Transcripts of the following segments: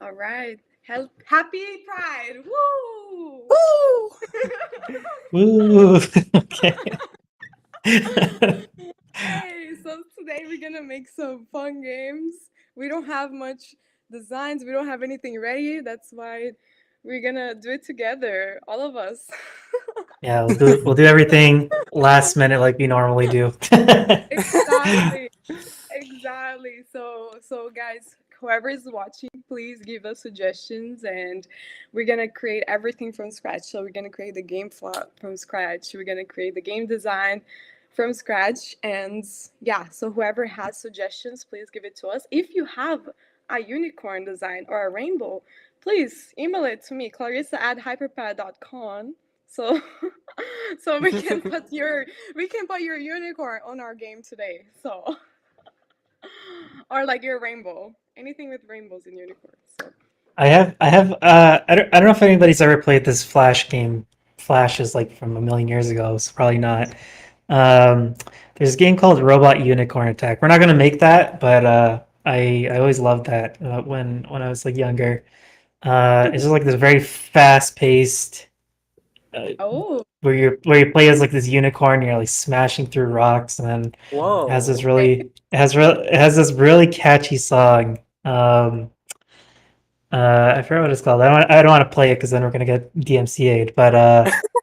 All right. Happy Pride! Woo! Woo! Woo! Okay. Hey, so today we're gonna make some fun games. We don't have much designs, we don't have anything ready. That's why we're gonna do it together, all of us. Yeah, we'll do everything last minute like we normally do. Exactly. Exactly. So guys, whoever is watching, please give us suggestions and we're gonna create everything from scratch. So we're gonna create the game plot from scratch. We're gonna create the game design from scratch. And yeah, so whoever has suggestions, please give it to us. If you have a unicorn design or a rainbow, please email it to me, clarissa@hyperpad.com. So so we can put your unicorn on our game today. So or like your rainbow. Anything with rainbows and unicorns. So I don't know if anybody's ever played this Flash game. Flash is like from a million years ago, so probably not. Um, there's a game called Robot Unicorn Attack. We're not gonna make that, but I always loved that when I was like younger. It's just like this very fast paced uh, oh, where you play as like this unicorn. You're like smashing through rocks, and then it has this Whoa. it has this really catchy song. I forgot what it's called. I don't want to play it because then we're gonna get DMCA'd. But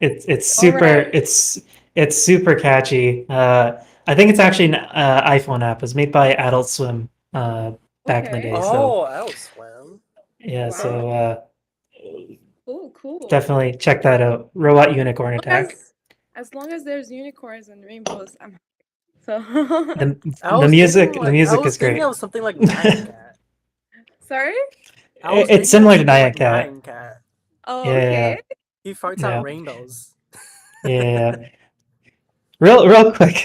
it's all super right. it's super catchy. I think it's actually an iPhone app. It was made by Adult Swim back in the Okay. day. So Oh, I'll swim. yeah, Wow. so Cool, cool. definitely check that out. Robot Unicorn Long Attack. as long as there's unicorns and rainbows, I'm happy. So The I the was thinking music the like I music was is thinking great. of something like Nyan Cat. sorry? I was It's thinking of similar to something Nyan like Cat. Nyan Cat. Oh, Yeah, okay. He farts out yeah, rainbows. yeah. Real quick,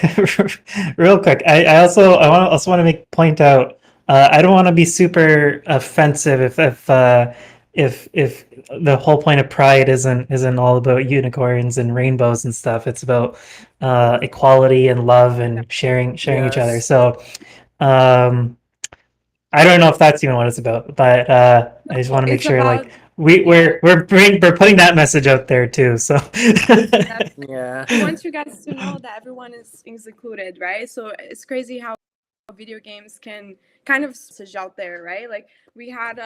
real quick. I also want to make point out. I don't want to be super offensive if the whole point of Pride isn't all about unicorns and rainbows and stuff. It's about equality and love Yeah. and sharing each other. Yes. So um, I don't know if that's even what it's about, but I just No, want to make it's sure about like yeah, we're putting that message out there too. So that Yeah. we want you guys to know that everyone is included, right? So it's crazy how video games can kind of message out there, right? Like we had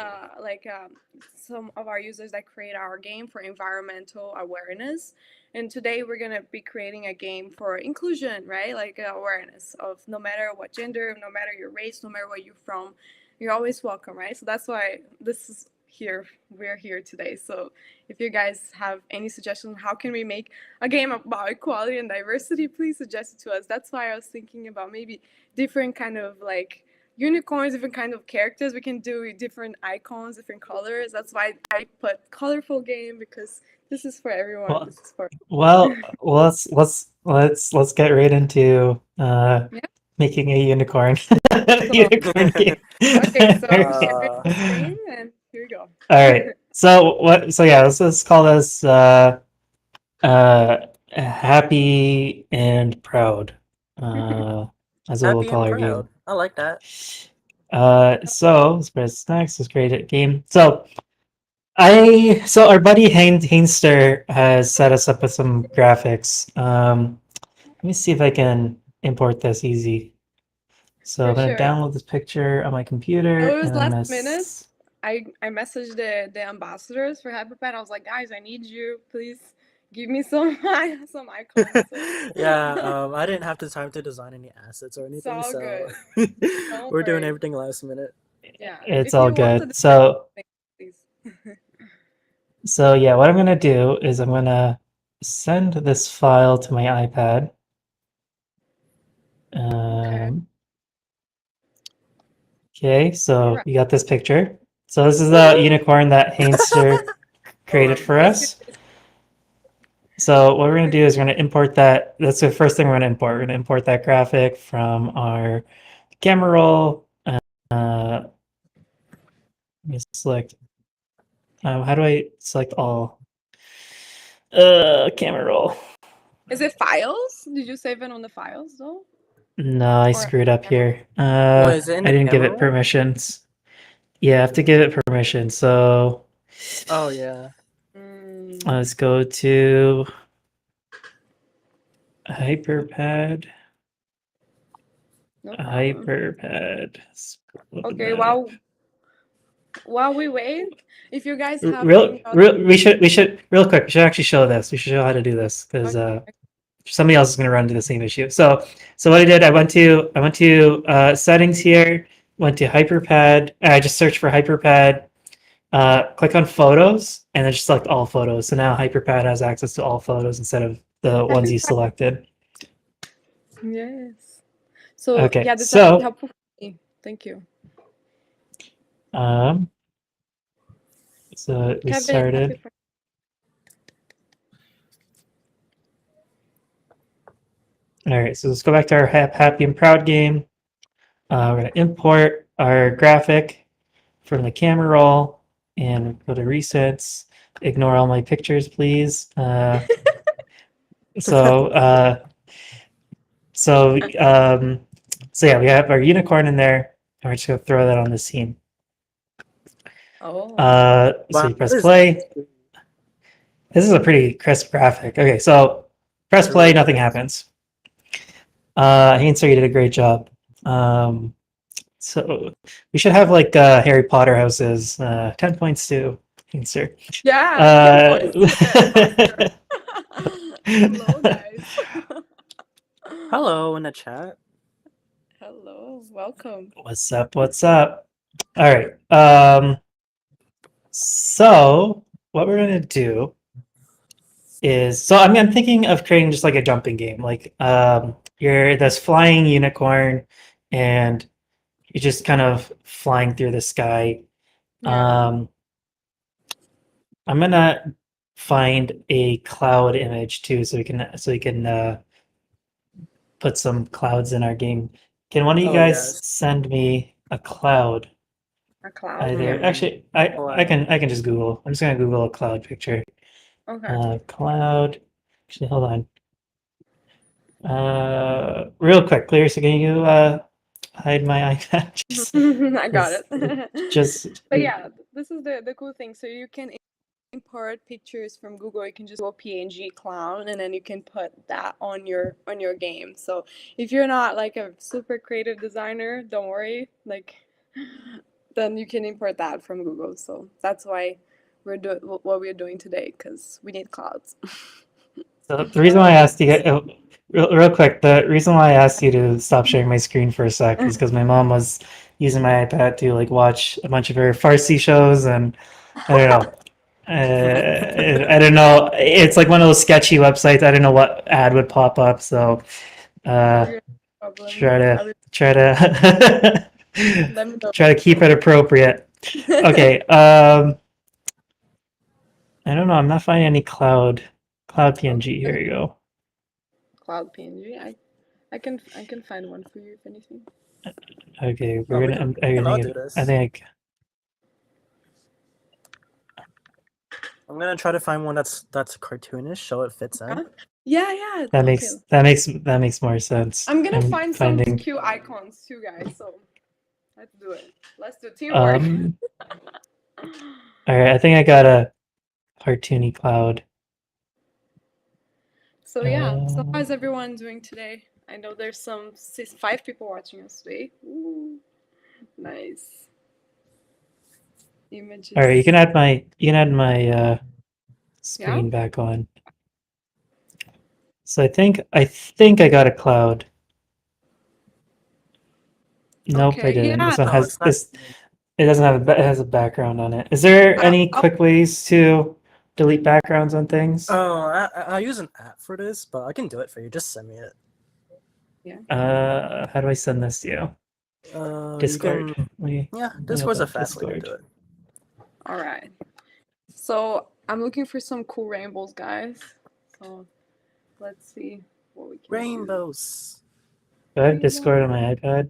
some of our users that create our game for environmental awareness, and today we're gonna be creating a game for inclusion, right? Like awareness of no matter what gender, no matter your race, no matter where you're from, you're always welcome, right? So that's why this is here. We're here today. So if you guys have any suggestions, how can we make a game about equality and diversity? Please suggest it to us. That's why I was thinking about maybe different kind of like unicorns, different kind of characters. We can do different icons, different colors. That's why I put colorful game because this is for everyone. well, This is for let's get right into yeah. making a unicorn So unicorn game. okay, so share your uh, screen and here we go. All right. So what? So yeah, let's call this uh happy and proud. Uh, that's what we'll Happy call and our proud. game. I like that. So let's press next. Let's create a game. So our buddy Hainster has set us up with some graphics. Let me see if I can import this easy. So For I'm gonna sure. download this picture on my computer No, it and was I'm last gonna minute. I messaged the ambassadors for Hyperpad. I was like, guys, I need you. Please give me some some icons. So Yeah, I didn't have the time to design any assets or it's anything, all so good. Don't we're doing worry. everything last minute. Yeah. it's If all you want to good. design something, please. So yeah, what I'm gonna do is I'm gonna send this file to my iPad. Okay. Um, okay, All so right. you got this picture. So this is the Woohoo! unicorn that Hainster Oh, created for Let's get us. this. So what we're gonna do is we're gonna import that. That's the first thing we're gonna import. We're gonna import that graphic from our camera roll. Let me select. How do I select all? Camera roll. Is it files? Did you save it on the files though? No, I Or screwed up camera? here. was it in I the didn't give camera it roll? permissions. Yeah, I have to give it permission. So Oh yeah. Mm, let's go to Hyperpad. no problem. Hyperpad. Open Okay, that up. while we wait, if you guys have Real, any other real. We should real quick. We should actually show this. We should show how to do this because okay, somebody else is going to run into the same issue. So what I did, I went to settings here, went to Hyperpad. I just searched for Hyperpad. Click on photos and then just select all photos. So now Hyperpad has access to all photos instead of the ones you selected. yes. So Okay, yeah, this is actually so helpful for me. Thank you. um, so we Kevin, happy started. Friday. All right, so let's go back to our happy and proud game. We're going to import our graphic from the camera roll and go to resets. Ignore all my pictures, please. So, uh, so, um, so yeah, we have our unicorn in there, and we're just gonna throw that on the scene. Oh. So Wow, you press that is play. This is a pretty crisp graphic. Okay, so press it play, really nothing is. happens. Hanser, you did a great job. So we should have like Harry Potter houses. 10 points to Hanser. Yeah, 10 Uh, points to the imposter. Hello, guys. Hello in the chat. Hello, welcome. what's up? What's up? All right. So what we're gonna do is I'm thinking of creating just like a jumping game. Like you're this flying unicorn and you're just kind of flying through the sky. Yeah. Um I'm gonna find a cloud image too so we can put some clouds in our game. Can one of you Oh guys yes. send me a cloud? A cloud. Either Okay. actually I can just Google. I'm just gonna Google a cloud picture. Okay. Cloud. Actually, hold on. Real quick, Clarissa, can you hide my iPad? I got it. Just But yeah, this is the cool thing. So you can import pictures from Google. You can just go PNG clown, and then you can put that on your game. So if you're not like a super creative designer, don't worry. Like, then you can import that from Google. So that's why we're doing what we're doing today because we need clouds. so the reason why I asked you, real quick, the reason why I asked you to stop sharing my screen for a sec is because my mom was using my iPad to like watch a bunch of her Farsi shows, and I don't know. I don't know. It's like one of those sketchy websites. I don't know what ad would pop up, so uh, Okay, no problem. try I to will try to let me know. try to keep it appropriate. Okay. I don't know. I'm not finding any cloud PNG. Here Okay. you go. Cloud PNG. I can find one for you if anything. Okay, Oh, we're gonna. we can all I do think. this. I'm gonna try to find one that's cartoonish, so it fits in. Yeah, yeah, yeah. That Okay. makes more sense. I'm gonna I'm find some finding. cute icons too, guys. So let's do it. Let's do teamwork. Um. All right. I think I got a cartoony cloud. So yeah. So Uh, how's everyone doing today? I know there's five people watching us today. Ooh, nice all right. images. You can add my Yeah. screen back on. So I think I got a cloud. Nope, I Okay. didn't. Yeah. This one No, has it's not. this. It doesn't have it has a background on it. Is there I'll, any I'll, quick ways to delete backgrounds on things? Oh, I use an app for this, but I can do it for you. Just send me it. yeah. How do I send this to you? You Discord. can. Let Yeah, me Discord's a open fast way to do Discord. it. All right. So I'm looking for some cool rainbows, guys. So let's see what we can do. Rainbows. Do I have Rainbow. Discord on my iPad?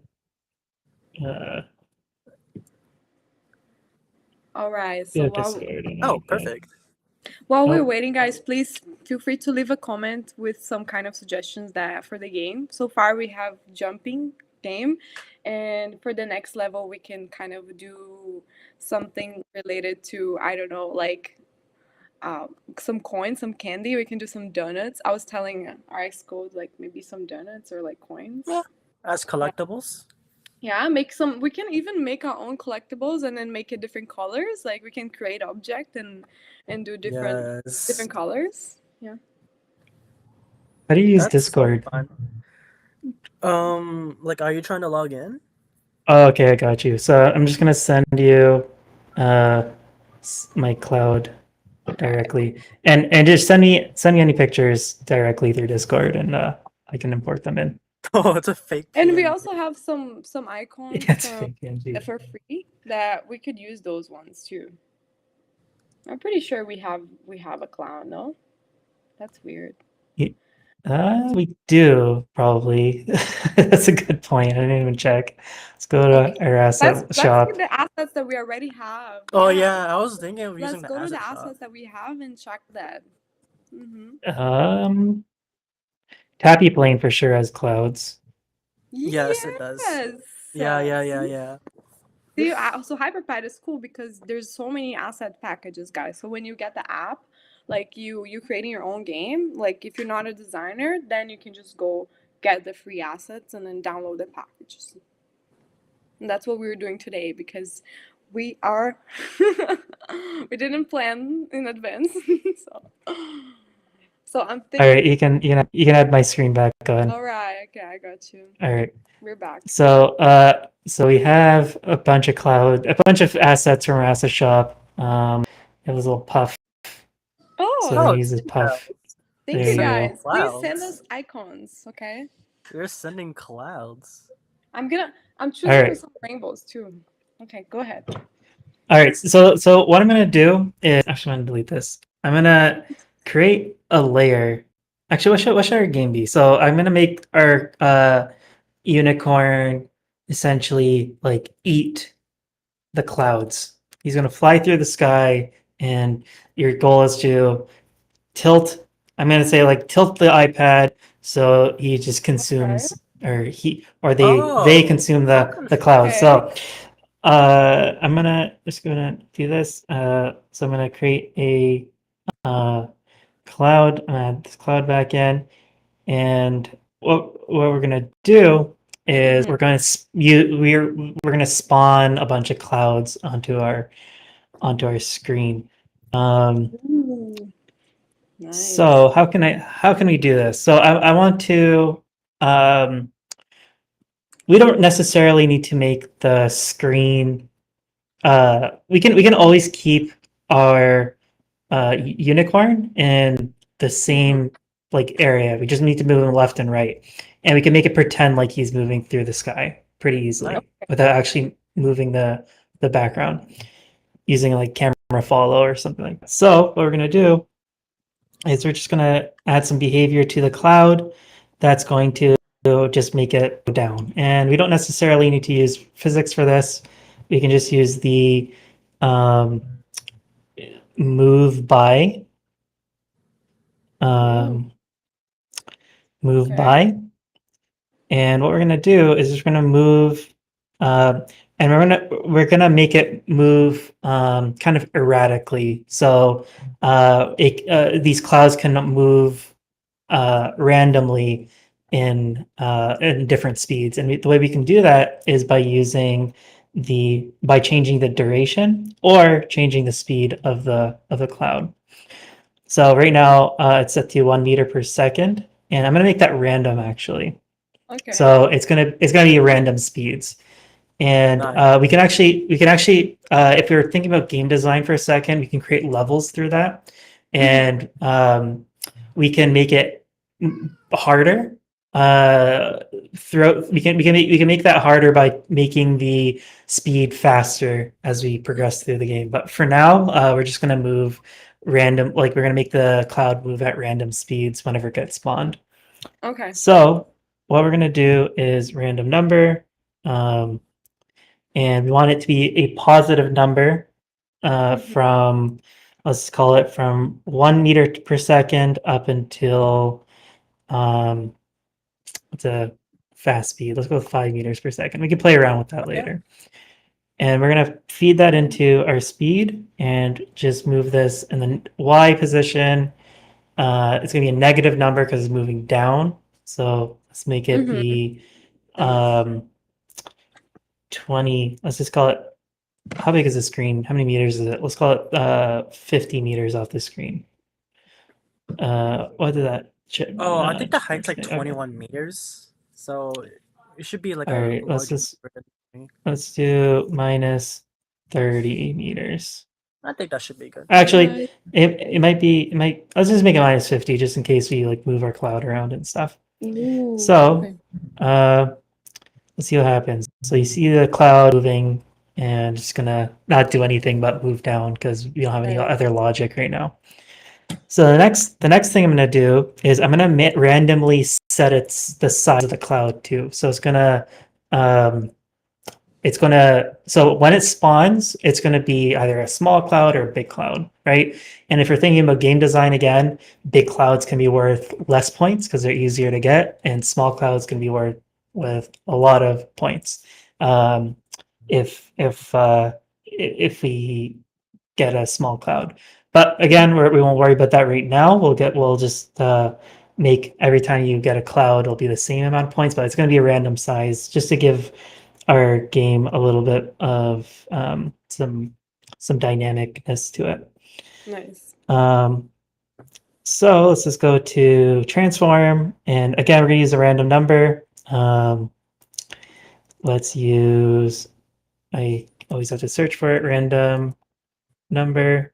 Uh, All right. yeah, So Discord on my Oh, iPad. perfect. while we're Oh, waiting, guys, please feel free to leave a comment with some kind of suggestions that for the game. So far, we have jumping game, and for the next level, we can kind of do something related to, I don't know, like some coins, some candy. We can do some donuts. I was telling our ex code like maybe some donuts or like coins. Yeah. As Yeah. collectibles. Yeah, make some. We can even make our own collectibles and then make it different colors. Like we can create object and do different Yes. colors. Yeah. How do you use That's so Discord? fun. Like, are you trying to log in? Oh, okay, I got you. So I'm just gonna send you my cloud directly, and just send me any pictures directly through Discord, and I can import them in. Oh, it's a fake And we PNG. also have some icons Yeah, it's from fake PNG. for free that we could use those ones too. I'm pretty sure we have a clown, no? That's weird. We do probably. That's a good point. I didn't even check. Let's go Okay. to our asset Let's shop. get the assets that we already have. Oh Yeah. yeah, I was thinking of using Let's the go to the asset shop. assets that we have and check that. Mm-hmm. Tappy Plane for sure has clouds. Yes, it does. Yes. Yeah. See, so HyperPad is cool because there's so many asset packages, guys. So when you get the app, like you creating your own game, like if you're not a designer, then you can just go get the free assets and then download the packages. And that's what we were doing today because we are we didn't plan in advance. so I'm All thinking. right, you can add my screen back on. All right, okay, I got you. All right. We're back. So we have a bunch of assets from our asset shop. It was a little puff. Oh, So we're gonna use this puff. thank There you you guys. go. Please send Clouds. us icons, okay? You're sending clouds. I'm choosing All right. some rainbows too. Okay, go ahead. All right. So what I'm gonna do is actually I'm gonna delete this. I'm gonna create a layer. Actually, what should our game be? So I'm gonna make our unicorn essentially like eat the clouds. He's gonna fly through the sky, and your goal is to tilt. I'm gonna say like tilt the iPad so he just consumes, or they Oh, consume I'm the clouds. confused. So I'm gonna do this. So I'm gonna create a cloud. Add this cloud back in, and what we're gonna do is Mhm. we're gonna spawn a bunch of clouds onto our screen. Ooh, nice. So how can we do this? So I want to we don't necessarily need to make the screen we can always keep our unicorn in the same like area. We just need to move him left and right. And we can make it pretend like he's moving through the sky pretty easily Nice. without actually moving the background using like camera follow or something like that. So what we're gonna do is we're just gonna add some behavior to the cloud that's going to just make it go down. And we don't necessarily need to use physics for this. We can just use the um, move by um, move Okay. by. And what we're gonna do is we're gonna move, and we're gonna make it move kind of erratically. So these clouds can move randomly in different speeds. And the way we can do that is by using by changing the duration or changing the speed of the cloud. So right now it's set to 1 meter per second, and I'm gonna make that random actually. Okay. So it's gonna be random speeds. And Nice. we can actually if you're thinking about game design for a second, we can create levels through that, and we can make it harder. We can make that harder by making the speed faster as we progress through the game. But for now, we're just gonna move random. Like we're gonna make the cloud move at random speeds whenever it gets spawned. Okay. So what we're gonna do is random number. Um, and we want it to be a positive number from, let's call it from 1 meter per second up until um, it's a fast speed. Let's go with 5 meters per second. We can play around with that Okay. later. And we're going to feed that into our speed and just move this in the Y position. It's going to be a negative number because it's moving down. So let's make it be 20. Let's just call it, how big is the screen? How many meters is it? Let's call it 50 meters off the screen. What did that? Oh, I think the height's like okay. 21 meters. So it should be like All a right, larger number than 20. let's do minus 30 meters. I think that should be good. Actually, it might let's just make it minus 50 just in case we like move our cloud around and stuff. Ooh, So okay. let's see what happens. So you see the cloud moving, and it's gonna not do anything but move down because we don't have any Right. other logic right now. So the next thing I'm gonna do is I'm gonna randomly set the size of the cloud too. So so when it spawns, it's gonna be either a small cloud or a big cloud, right? And if you're thinking about game design again, big clouds can be worth less points because they're easier to get, and small clouds can be worth with a lot of points. If we get a small cloud, but again, we won't worry about that right now. We'll just make every time you get a cloud, it'll be the same amount of points, but it's going to be a random size just to give our game a little bit of some dynamicness to it. Nice. So let's just go to transform, and again, we're going to use a random number. Let's use, I always have to search for it, random number.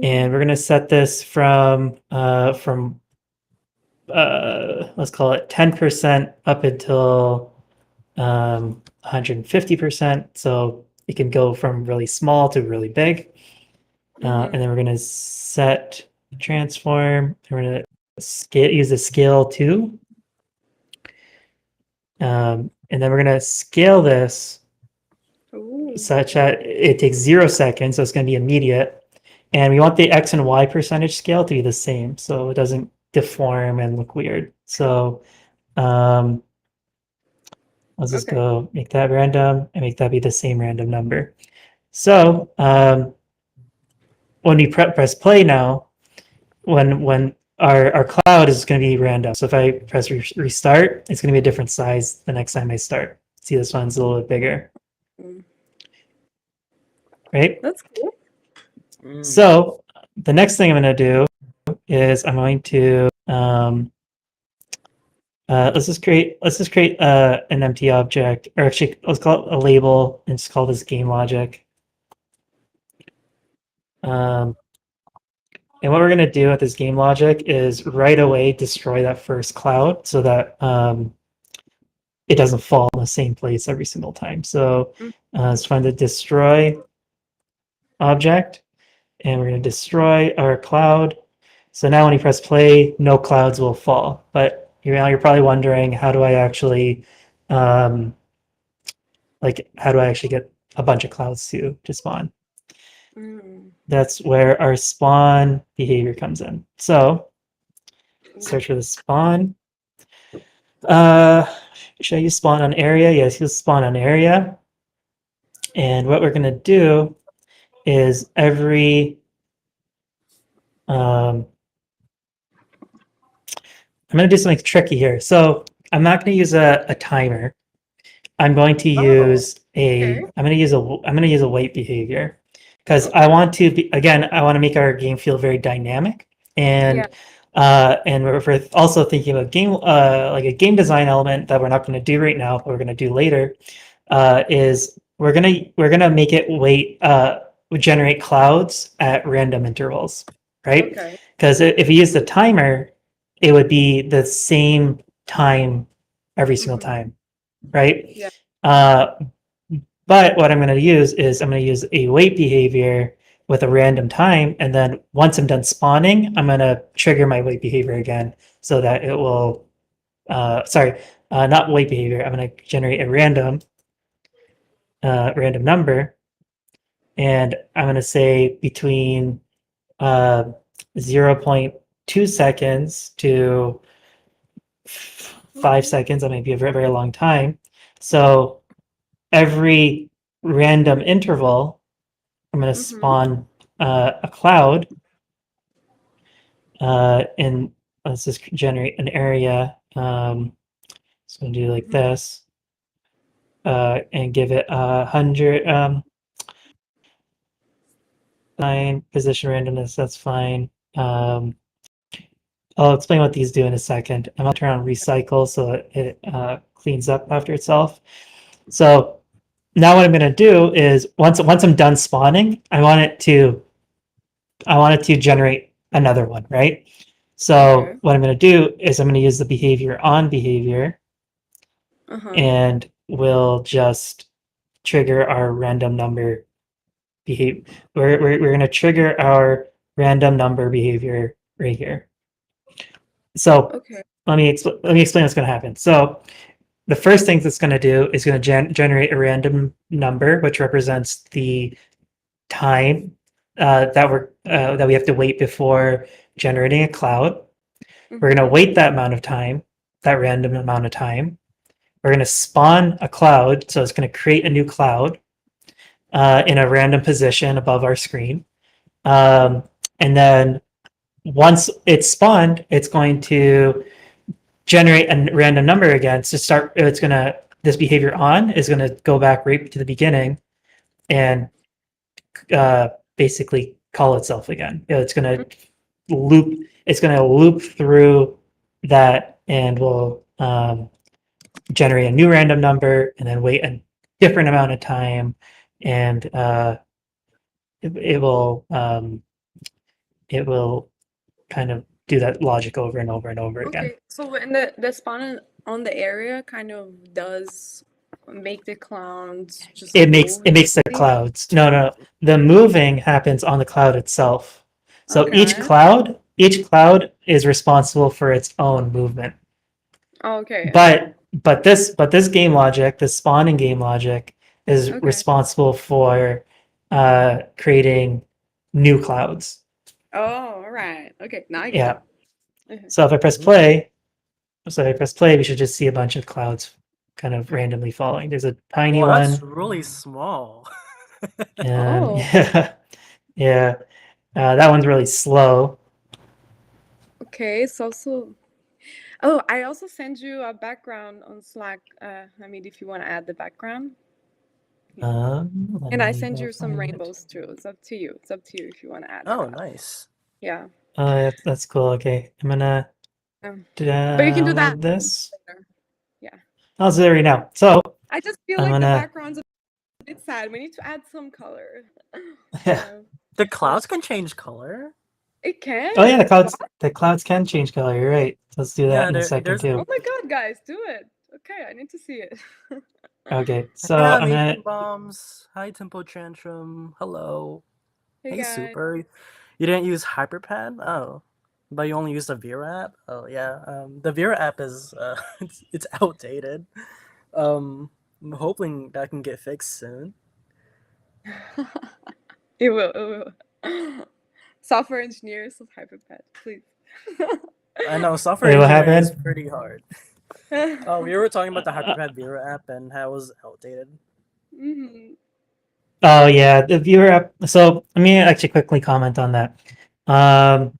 And we're going to set this from let's call it 10% up until 150%. So it can go from really small to really big. And then we're going to set transform. We're going to use the scale 2. And then we're going to scale this such that it takes 0 seconds. So it's going to be immediate. And we want the X and Y percentage scale to be the same, so it doesn't deform and look weird. So let's just go make that random and make that be the same random number. So when we press play now, when our cloud is going to be random. So if I press restart, it's going to be a different size the next time I start. See, this one's a little bit bigger. Right? That's cool. So the next thing I'm going to do is I'm going to let's just create an empty object, or actually let's call it a label and just call this game logic. And what we're going to do with this game logic is right away destroy that first cloud so that it doesn't fall in the same place every single time. So let's find the destroy object, and we're going to destroy our cloud. So now when you press play, no clouds will fall. But you're probably wondering, how do I actually how do I actually get a bunch of clouds to spawn? That's where our spawn behavior comes in. So search for the spawn. Should I use spawn on area? Yes, use spawn on area. And what we're going to do is I'm going to do something tricky here. So I'm not going to use a timer. I'm going to use I'm going to use a wait behavior because I want to I want to make our game feel very dynamic, and we're also thinking about game like a game design element that we're not going to do right now, but we're going to do later. Is we're gonna make it wait generate clouds at random intervals, right? Because if you use the timer, it would be the same time every single time, right? Yeah. But what I'm going to use is I'm going to use a wait behavior with a random time, and then once I'm done spawning, I'm going to trigger my wait behavior again so that it will not wait behavior. I'm going to generate a random number, and I'm going to say between 0.2 seconds to 5 seconds. That might be a very, very long time. So every random interval, I'm going to Mhm. spawn a cloud, and let's just generate an area. So I'm going to do like Mhm. this, and give it 100. Fine. Position randomness, that's fine. I'll explain what these do in a second. I'm going to turn on recycle so it cleans up after itself. So now what I'm going to do is once I'm done spawning, I want it to generate another one, right? So Okay. what I'm going to do is I'm going to use the behavior on behavior, Uh-huh. and we'll just trigger our random number behavior. We're going to trigger our random number behavior right here. So Okay. let me explain what's going to happen. So the first thing that's going to do is going to generate a random number, which represents the time that we have to wait before generating a cloud. We're going to Mhm. wait that amount of time, that random amount of time. We're going to spawn a cloud, so it's going to create a new cloud in a random position above our screen. And then once it's spawned, it's going to generate a random number again. To start, it's going to this behavior on is going to go back right to the beginning and basically call itself again. It's going to loop. It's going to loop through that, and will generate a new random number, and then wait a different amount of time, and it will kind of do that logic over and over and over again. Okay. So when the spawn on the area kind of does make the clowns just move. It makes the clouds. No, the moving happens on the cloud itself. So Okay. each cloud is responsible for its own movement. Okay. But this game logic, this spawning game logic, is Okay. responsible for creating new clouds. Oh, all right. Okay. Now I get Yeah. it. Okay. So if I press Mhm. play, we should just see a bunch of clouds kind of randomly falling. There's a tiny Well, that's one, really small. and Oh, yeah, yeah, that one's really slow. okay. So. Oh, I also send you a background on Slack. I mean, if you want to add the background. Yeah. Let And I me send go you some find it. rainbows too. It's up to you. It's up to you if you want to add Oh, that. nice. Yeah. That's cool. Okay, I'm gonna But you can do that download this. later. Yeah. I'll do it right now. So I just feel I'm like the gonna. background's a bit sad. We need to add some color. Yeah. The clouds can change color. It can? Oh yeah, What? the clouds can change color. You're right. Let's do that Yeah, in a second there's. Oh too. my god, guys, do it. Okay, I need to see it. Okay, so Hey, I'm gonna. Animation Bombs. Hi, Tempo Tantrum. Hello. Hey Hey, guys. Super. You didn't use HyperPad? Oh, but you only used the Vera app. Oh yeah. The Vera app is it's outdated. I'm hoping that can get fixed soon. It will, it will. Software engineers of Hyperpad, please. I know software Wait, what engineering is happened? pretty hard. Oh, we were talking about the Uh, HyperPad Vera app and how it was outdated. Mhm. oh yeah, the viewer app. So let me actually quickly comment on that. Um,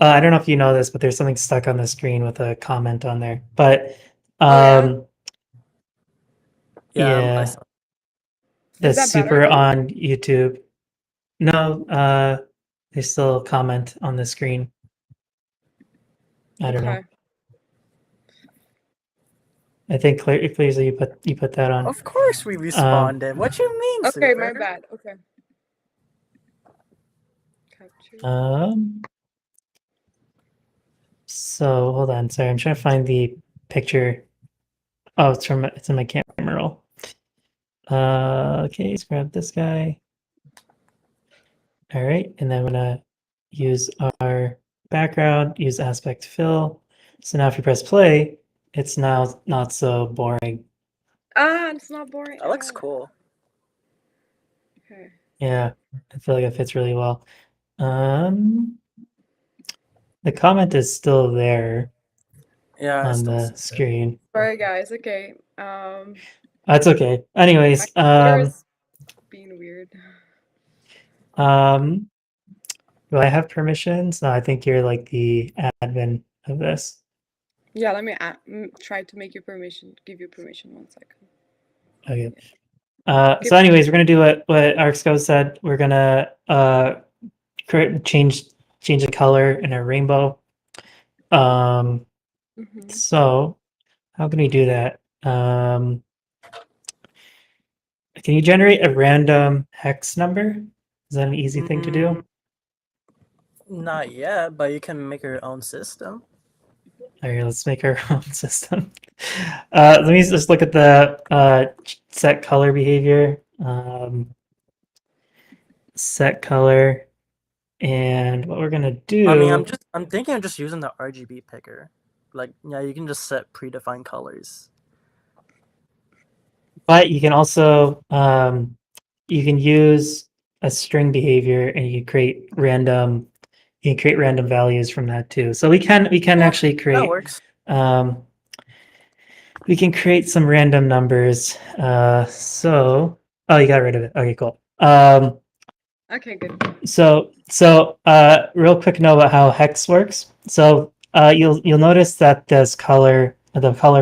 I don't know if you know this, but there's something stuck on the screen with a comment on there. But Oh yeah? um, Yeah, I yeah, saw. Is the that better super now? on YouTube. No, there's still a comment on the screen. I don't know. Okay. I think Clarissa, you put that on. Of course we Um, responded. What you mean, Okay, my Super? bad. Okay. Capture. um, so hold on. Sorry, I'm trying to find the picture. Oh, it's in my camera roll. Okay, let's grab this guy. All right, and then I'm gonna use our background, use aspect fill. So now if you press play, it's now not so boring. Ah, it's not boring That at looks all. cool. Okay. Yeah, I feel like it fits really well. The comment is still there Yeah, I on still the see it. screen. Sorry guys. Okay. That's okay. My Anyways, computer is weird. Um, do I have permissions? No, I think you're like the admin of this. Yeah, let me try to make you permission. Give you permission. 1 second. Okay. Give- So anyways, we're gonna do what Arxco said. We're gonna change the color in a rainbow. Mhm. So how can we do that? Can you generate a random hex number? Is that an easy thing to do? Not yet, but you can make your own system. All right, let's make our own system. Let me just look at the set color behavior. Set color, and what we're gonna do. I mean, I'm thinking of just using the RGB picker. Like, yeah, you can just set predefined colors. But you can also you can use a string behavior, and you can create random values from that too. So we can actually That create works. we can create some random numbers. So oh, you got rid of it. Okay, cool. Okay, good. So real quick note about how hex works. So you'll notice that the color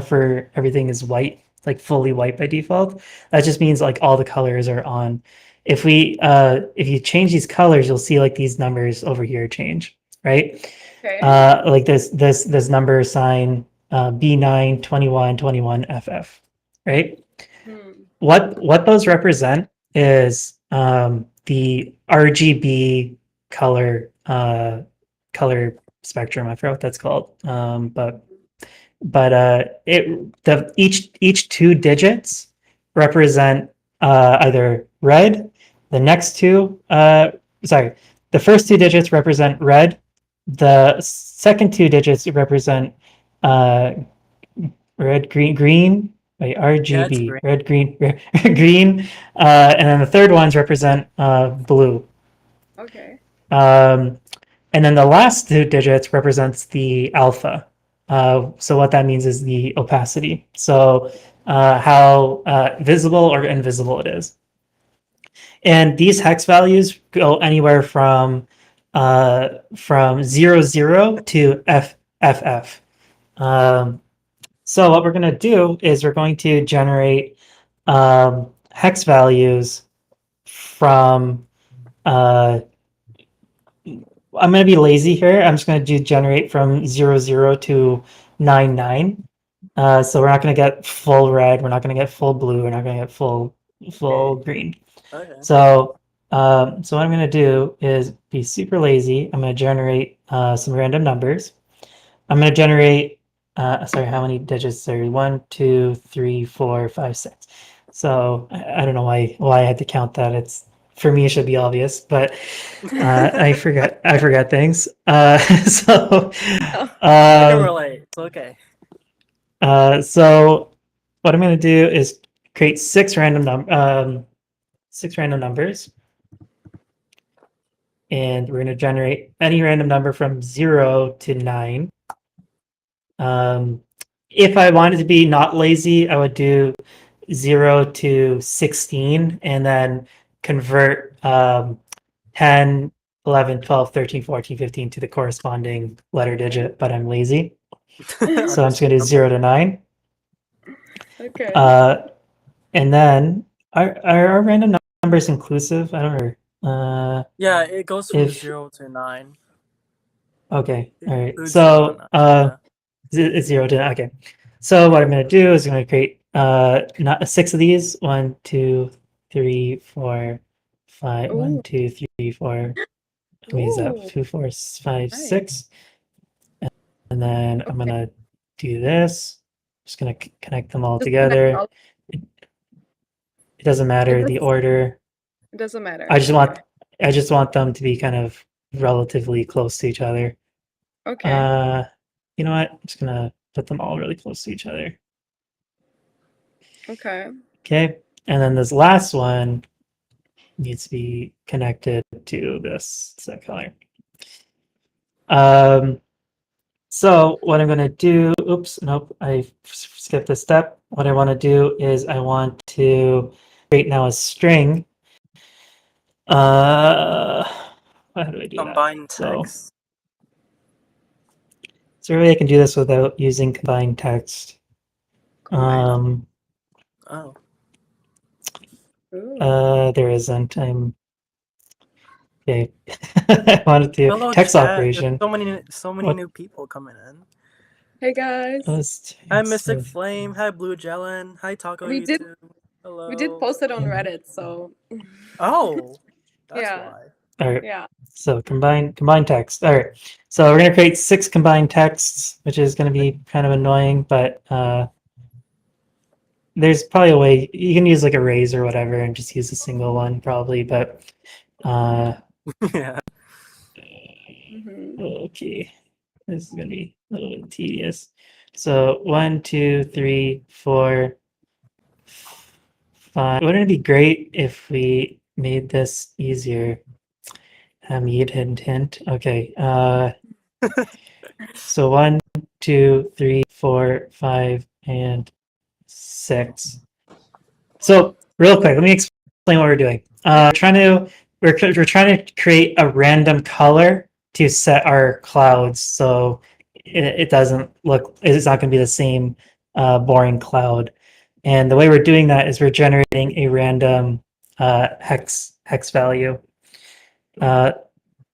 for everything is white, like fully white by default. That just means like all the colors are on. If you change these colors, you'll see like these numbers over here change, right? Okay. Like this number sign B9 21 21 FF, right? Hmm. What those represent is the RGB color color spectrum. I forgot what that's called. But each two digits represent either red. The next two, the first two digits represent red. The second two digits represent uh, red, green. Wait, Yeah, it's RGB, great. red, green, green, and then the third ones represent blue. Okay. And then the last two digits represents the alpha. So what that means is the opacity. So how visible or invisible it is. And these hex values go anywhere from 00 to FFF. So what we're going to do is we're going to generate hex values from I'm going to be lazy here. I'm just going to do generate from 00 to 99. So we're not going to get full red. We're not going to get full blue. We're not going to get full green. Okay. So what I'm going to do is be super lazy. I'm going to generate some random numbers. I'm going to generate, sorry, how many digits? Sorry, 1, 2, 3, 4, 5, 6. So I don't know why I had to count that. It's for me, it should be obvious, but I forgot things. So I can um, relate. It's okay. so what I'm going to do is create six random numbers, and we're going to generate any random number from 0 to 9. If I wanted to be not lazy, I would do 0 to 16 and then convert 10, 11, 12, 13, 14, 15 to the corresponding letter digit, but I'm lazy. So I'm just going to do 0 to 9. Okay. And then are our random numbers inclusive? I don't know. Yeah, it goes from If 0 to 9. okay, It all right. includes 0 and So 9. Yeah. it's 0 to 9. Okay. So what I'm going to do is I'm going to create not 6 of these. 1, 2, 3, 4, 5. 1, Ooh. 2, 3, 4. How many is that? Ooh. 2, 4, 5, Nice. 6. And then I'm going Okay. to do this. Just going to connect them all Just connect together. all- It doesn't matter It the does, order. it doesn't matter. I just Okay. want them to be kind of relatively close to each other. Okay. You know what? I'm just gonna put them all really close to each other. Okay. Okay, and then this last one needs to be connected to this set color. So what I'm gonna do, oops, nope, I skipped a step. What I want to do is I want to create now a string How do I do that? Combine So, text. is there a way I can do this without using combined text? Combine. Oh. There isn't. I'm okay. I wanted to Hello, text chat. There's operation. so many What new people coming in. Hey guys. was Hi, text Mystic of- Flame. Hi, Blue Jelen. Hi, Taco We did YouTube. we did Hello. post it on Reddit, so Oh, that's yeah. why. All right. Yeah. So combine text. All right. So we're gonna create 6 combined texts, which is gonna be kind of annoying, but there's probably a way you can use like arrays or whatever and just use a single one probably, but Yeah. Hmm. okay. This is gonna be a little bit tedious. So 1, 2, 3, 4, 5. Wouldn't it be great if we made this easier? Hint, hint, hint. Okay. So 1, 2, 3, 4, 5, and 6. So real quick, let me explain what we're doing. We're trying to create a random color to set our clouds, so it doesn't look. It's not going to be the same boring cloud. And the way we're doing that is we're generating a random hex value. I'm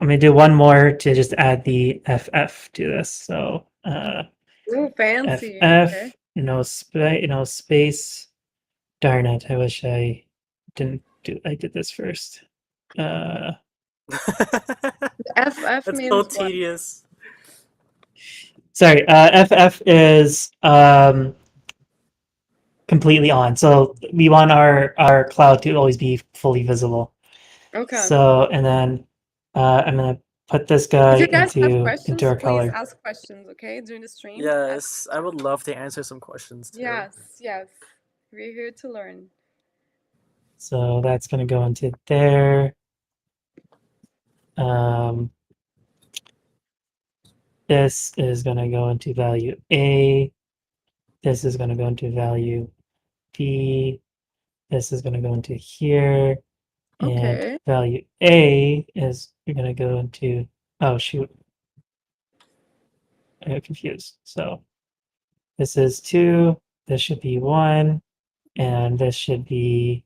going to do one more to just add the FF to this. So Ooh, fancy. Okay. FF, no space. Darn it! I wish I didn't do. I did this first. FF That's so means what? tedious. Sorry. FF is completely on. So we want our cloud to always be fully visible. Okay. So and then I'm gonna put this If guy you guys have into questions, our please color. ask questions, okay? During the stream. Yes, I would love to answer some questions too. Yes, yes. We're here to learn. So that's gonna go into there. This is gonna go into value A. This is gonna go into value B. This is going to go into here. And Okay. value A is going to go into, oh shoot, I got confused. So this is 2, this should be 1, and this should be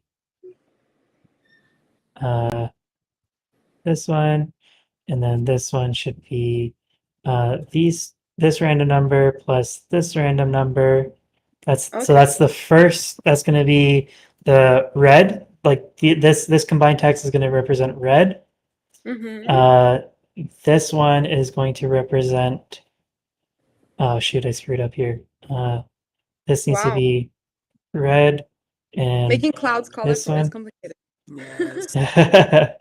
this one, and then this one should be this random number plus this random number. So Okay. that's the first. That's going to be the red. Like this combined text is going to represent red. Mm-hmm. This one is going to represent. Oh shoot! I screwed up here. This needs to Wow. be red, and Making clouds this colorful is one. complicated. Yes.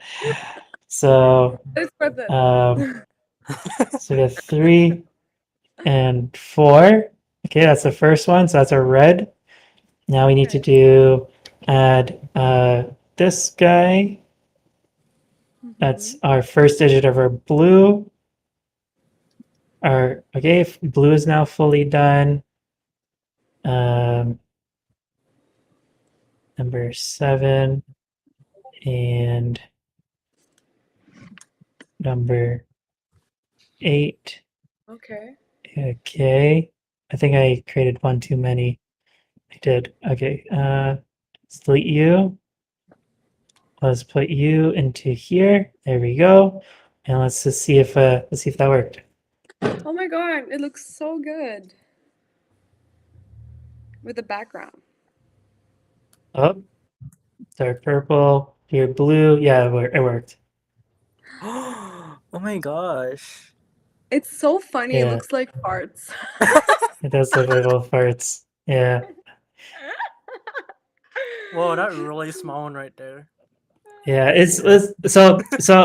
So, It's worth it. so we have 3 and 4. Okay, that's the first one. So that's our red. Now we need to Okay. add this guy. That's Mhm. our first digit of our blue. Okay, blue is now fully done. Number 7 and number 8. Okay. Okay, I think I created one too many. I did. Okay, let's delete you. Let's put you into here. There we go. And let's just see if that worked. Oh my god, it looks so good with the background. Oh, dark purple. Here, blue. Yeah, it worked. Oh my gosh. It's so funny. It Yeah, looks like farts. it does look like little farts. Yeah, Whoa, that really small one right there. yeah. It's so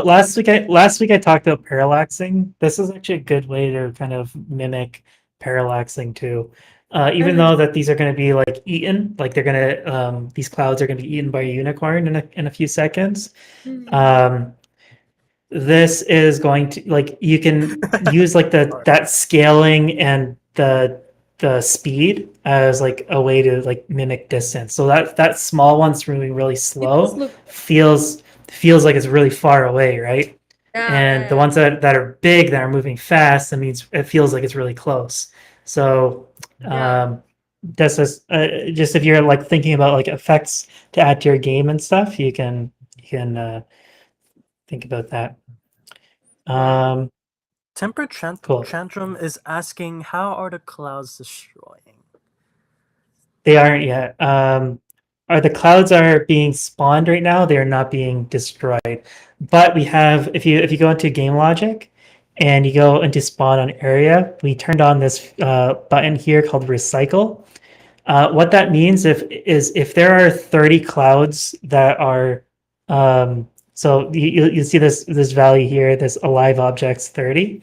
last week I talked about parallaxing. This is actually a good way to kind of mimic parallaxing too. Even though that these are going to be like eaten, like they're going to these clouds are going to be eaten by a unicorn in a few seconds. Mhm. Um, this is going to like you can use like Alright. that scaling and the speed as like a way to like mimic distance. So that small one's moving really It does slow look. feels feels like it's really far away, right? And the Yeah, ones that are big that are moving fast, that means it feels like it's really close. So yeah. that's just if you're like thinking about like effects to add to your game and stuff, you can think about that. Wow. Um, Temper cool. Tantrum is asking, how are the clouds destroying? They aren't yet. Are the clouds are being spawned right now? They are not being destroyed. But we have if you go into game logic and you go into spawn on area, we turned on this button here called recycle. What that means if there are 30 clouds that are so you see this value here, this alive objects 30.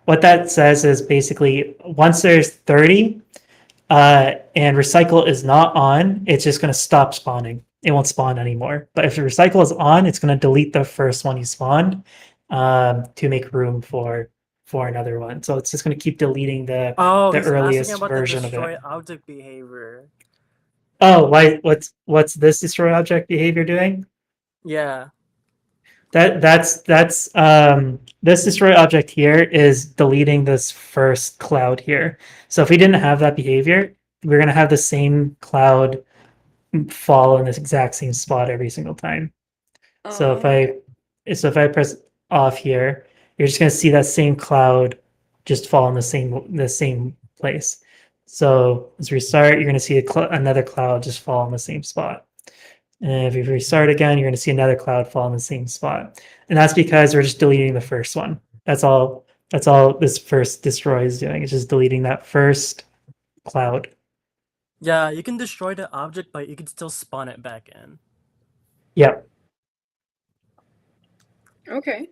What that says is basically once there's 30 and recycle is not on, it's just going to stop spawning. It won't spawn anymore. But if the recycle is on, it's going to delete the first one you spawned to make room for another one. So it's just going to keep deleting Oh, the he's asking earliest about the version of it. destroy object behavior. Oh, why? What's this destroy object behavior doing? Yeah. That's this destroy object here is deleting this first cloud here. So if we didn't have that behavior, we're gonna have the same cloud fall in this exact same spot every single time. So if Oh, okay. I press off here, you're just gonna see that same cloud just fall in the same place. So as we restart, you're gonna see another cloud just fall in the same spot. And if you restart again, you're gonna see another cloud fall in the same spot. And that's because we're just deleting the first one. That's all. That's all this first destroy is doing. It's just deleting that first cloud. Yeah, you can destroy the object, but you can still spawn it back in. Yep. Okay.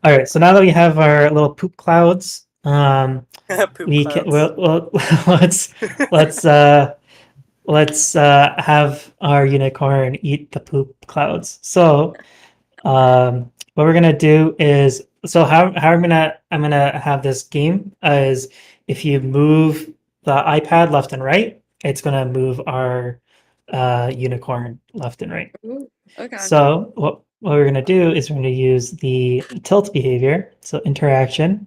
All right. So now that we have our little poop clouds, Poop we can clouds. well let's have our unicorn eat the poop clouds. So what we're gonna do is how I'm gonna have this game is if you move the iPad left and right, it's gonna move our unicorn left and right. Ooh, okay. So what we're gonna do is we're gonna use the tilt behavior. So interaction.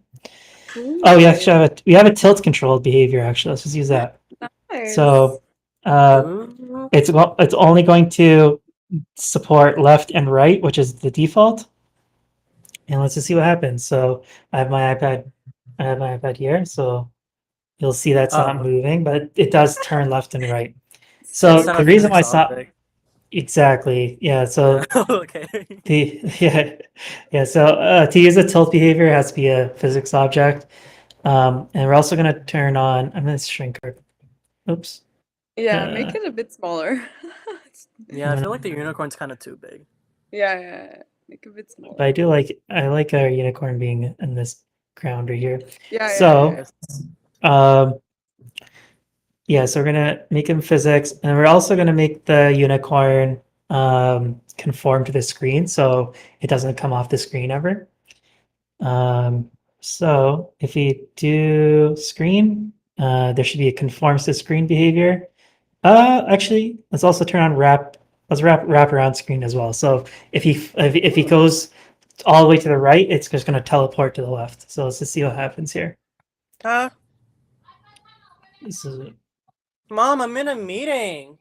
Oh, Ooh, we have a tilt controlled behavior actually. Let's just use that. nice. So uh, Ooh. it's only going to support left and right, which is the default. And let's just see what happens. So I have my iPad here, so you'll see that's not Oh, moving, but it does turn left and right. it's So not Strange. the a reason why physics it's not object. exactly, yeah. Yeah. So Okay. the yeah. So to use a tilt behavior, it has to be a physics object. And we're also going to turn on. I'm going to shrink our. Oops. Yeah, Uh, make it a bit smaller. Yeah, I feel like the unicorn's kind of too big. Yeah, make it a bit but smaller. I like our unicorn being in this ground right here. Yeah. So Yes. um, yeah, so we're gonna make him physics, and we're also gonna make the unicorn conform to the screen, so it doesn't come off the screen ever. So if we do screen, there should be a conforms to screen behavior. Actually, let's also turn on wrap. Let's wrap around screen as well. So if he Ooh. goes all the way to the right, it's just going to teleport to the left. So let's just see what happens here. Huh? This is Mom, I'm in a meeting.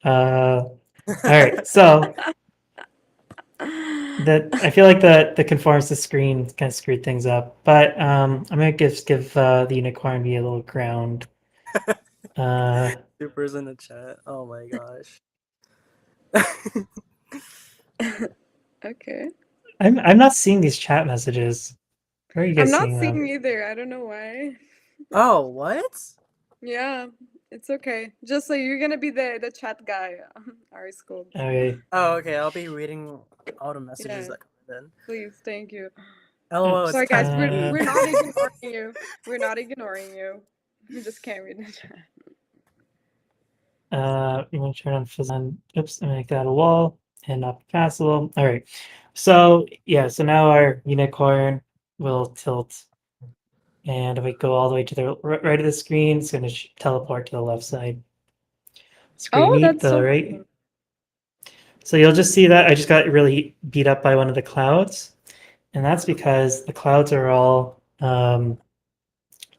all right. So that I feel like the conforms to screen kind of screwed things up, but I'm gonna give the unicorn be a little ground. Uh, Super's in the chat. Oh my gosh. Okay. I'm not seeing these chat messages. Where are you I'm guys not seeing them? seeing either. I don't know why. Oh, what? Yeah, it's okay. Just so you're gonna be the chat guy. Our school. Okay. Oh, okay. I'll be reading all the messages Yeah, that come in. please, thank you. LOL, it's Sorry, Oops. guys. time to We're eat. not ignoring you. We're not ignoring you. We just can't read the chat. I'm gonna turn on Fizzon. Oops, I'm gonna make that a wall and not passable. All right. So yeah, so now our unicorn will tilt, and if we go all the way to the right of the screen, it's gonna teleport to the left side. It's pretty Oh, neat that's though, so right? cool. So you'll just see that I just got really beat up by one of the clouds, and that's because the clouds are all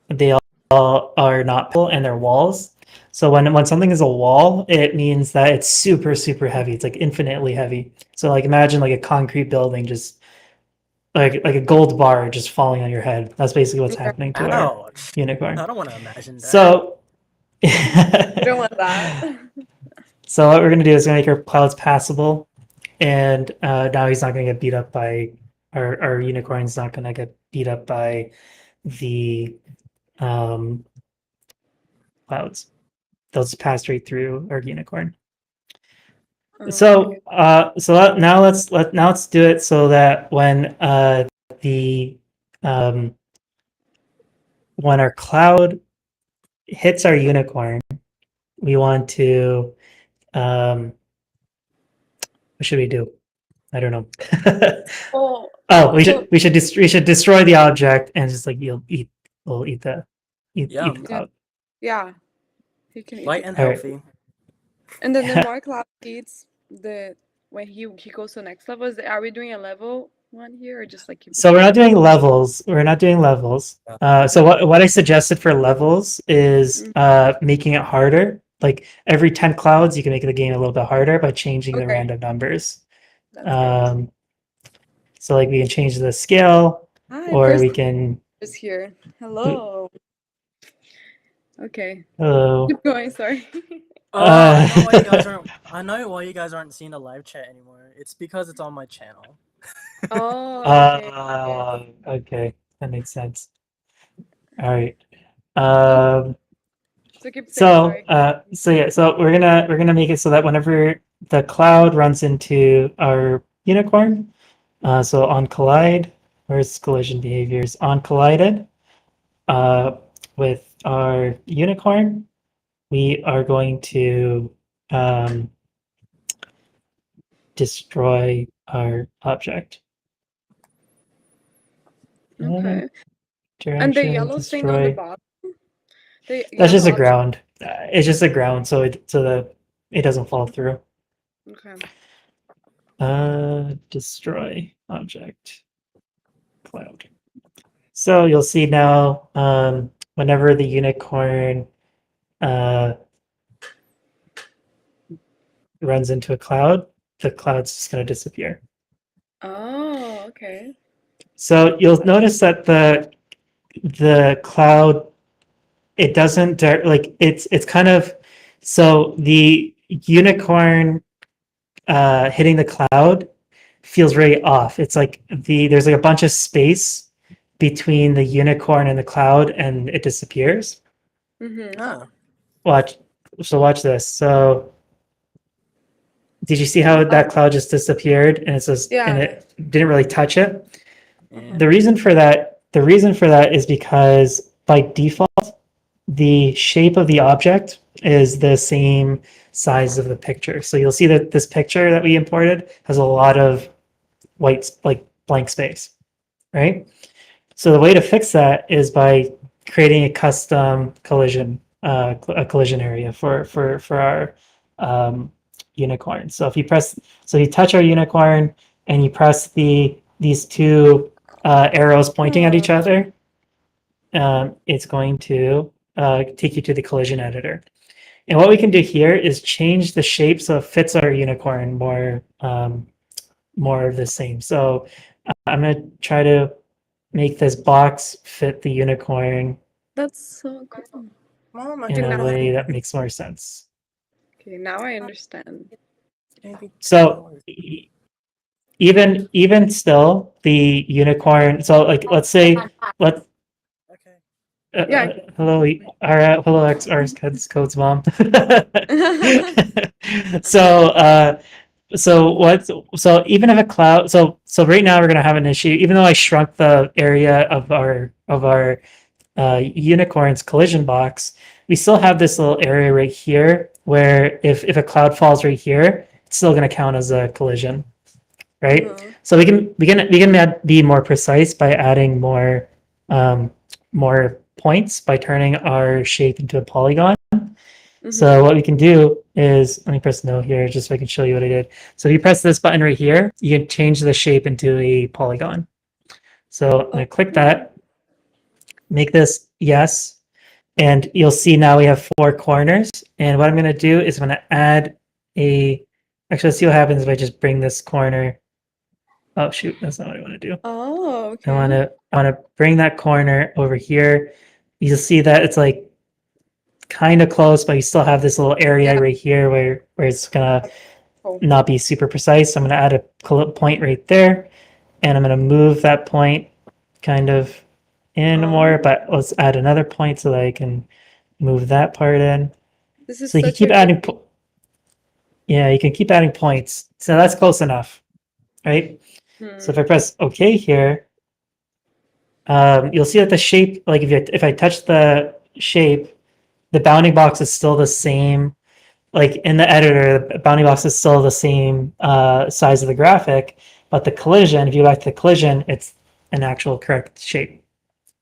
they all are not people and they're walls. So when something is a wall, it means that it's super heavy. It's like infinitely heavy. So like imagine like a concrete building just like a gold bar just falling on your head. That's basically what's Yeah, happening to our Ouch! unicorn. I don't want to imagine that. So you don't want that. so what we're gonna do is gonna make our clouds passable, and now he's not gonna get beat up by our unicorn's not gonna get beat up by the um, clouds. They'll just pass right through our unicorn. Okay. Now let's do it so that the um, when our cloud hits our unicorn, we want to what should we do? I don't know. Oh, Oh, so we should destroy the object and just like we'll eat the Yum. cloud. yeah, he can eat Light the and All right. healthy. And then the more Cloud eats, the when he goes to the next level, are we doing a level one here or just like keep So we're not destroying? doing levels. We're not doing levels. So what I suggested for levels is making it harder. Like every 10 clouds, you can make the game a little bit harder by changing the Okay, random numbers. that's good. So like we can change the scale, Hi, or first we can. is here. Hello. Okay, Hello. keep going. Sorry. I know why you guys aren't. I know why you guys aren't seeing the live chat anymore. It's because it's on my channel. Oh, okay. Okay, that makes sense. All right. Okay. Um, So keep saying sorry. so we're gonna make it so that whenever the cloud runs into our unicorn, so on collide, where's collision behaviors? On collided, uh, with our unicorn, we are going to um, destroy our object. Okay. And the Direction yellow thing on the destroy. bottom, the That's yellow just a object. ground. It's just a ground, so that it doesn't fall through. Okay. Destroy object cloud. So you'll see now, whenever the unicorn uh, runs into a cloud, the cloud's just going to disappear. Oh, okay. So you'll notice that the cloud, it doesn't like it's kind of, so the unicorn hitting the cloud feels very off. It's like there's like a bunch of space between the unicorn and the cloud, and it disappears. Mm-hmm. Ah, Watch. So watch this. So did you see how that cloud just disappeared, and Yeah. it didn't really touch it? yeah. The reason for that is because by default, the shape of the object is the same size of the picture. So you'll see that this picture that we imported has a lot of white, like blank space, right? So the way to fix that is by creating a custom a collision area for our unicorn. So if you you touch our unicorn and you press these two arrows pointing at each Oh, other, it's going to take you to the collision editor. And what we can do here is change the shape so it fits our unicorn more of the same. So I'm going to try to make this box fit the unicorn that's so cool. Mom, I in Okay, a now, way that makes more sense. okay, now I understand. maybe So even still, the unicorn. So like, let's say let okay. Yeah. hello, hello, XR's codes mom. so so even if a cloud, so right now we're gonna have an issue. Even though I shrunk the area of our unicorn's collision box, we still have this little area right here where if a cloud falls right here, it's still going to count as a collision, right? Uh-huh. So we can be more precise by adding more points by turning our shape into a polygon. Mm-hmm. So what we can do is, let me press no here just so I can show you what I did. So if you press this button right here, you can change the shape into a polygon. So I'm gonna click that, make this yes, and you'll see now we have 4 corners. And what I'm gonna do is I'm gonna add actually let's see what happens if I just bring this corner. Oh shoot, that's not what I want to do. Oh, I okay. want to bring that corner over here. You'll see that it's like kind of close, but you still have this little area Yeah. right here where it's gonna Cool. not be super precise. So I'm gonna add a point right there, and I'm gonna move that point kind of in more. Oh, But let's add another point so that I can move that part in. this is So you can such a keep good adding. Yeah, you can keep adding points. So that's close enough, right? So if I press OK here, you'll see that the shape, like if I touch the shape, the bounding box is still the same. Like in the editor, the bounding box is still the same size of the graphic, but the collision, if you go back to the collision, it's an actual correct shape,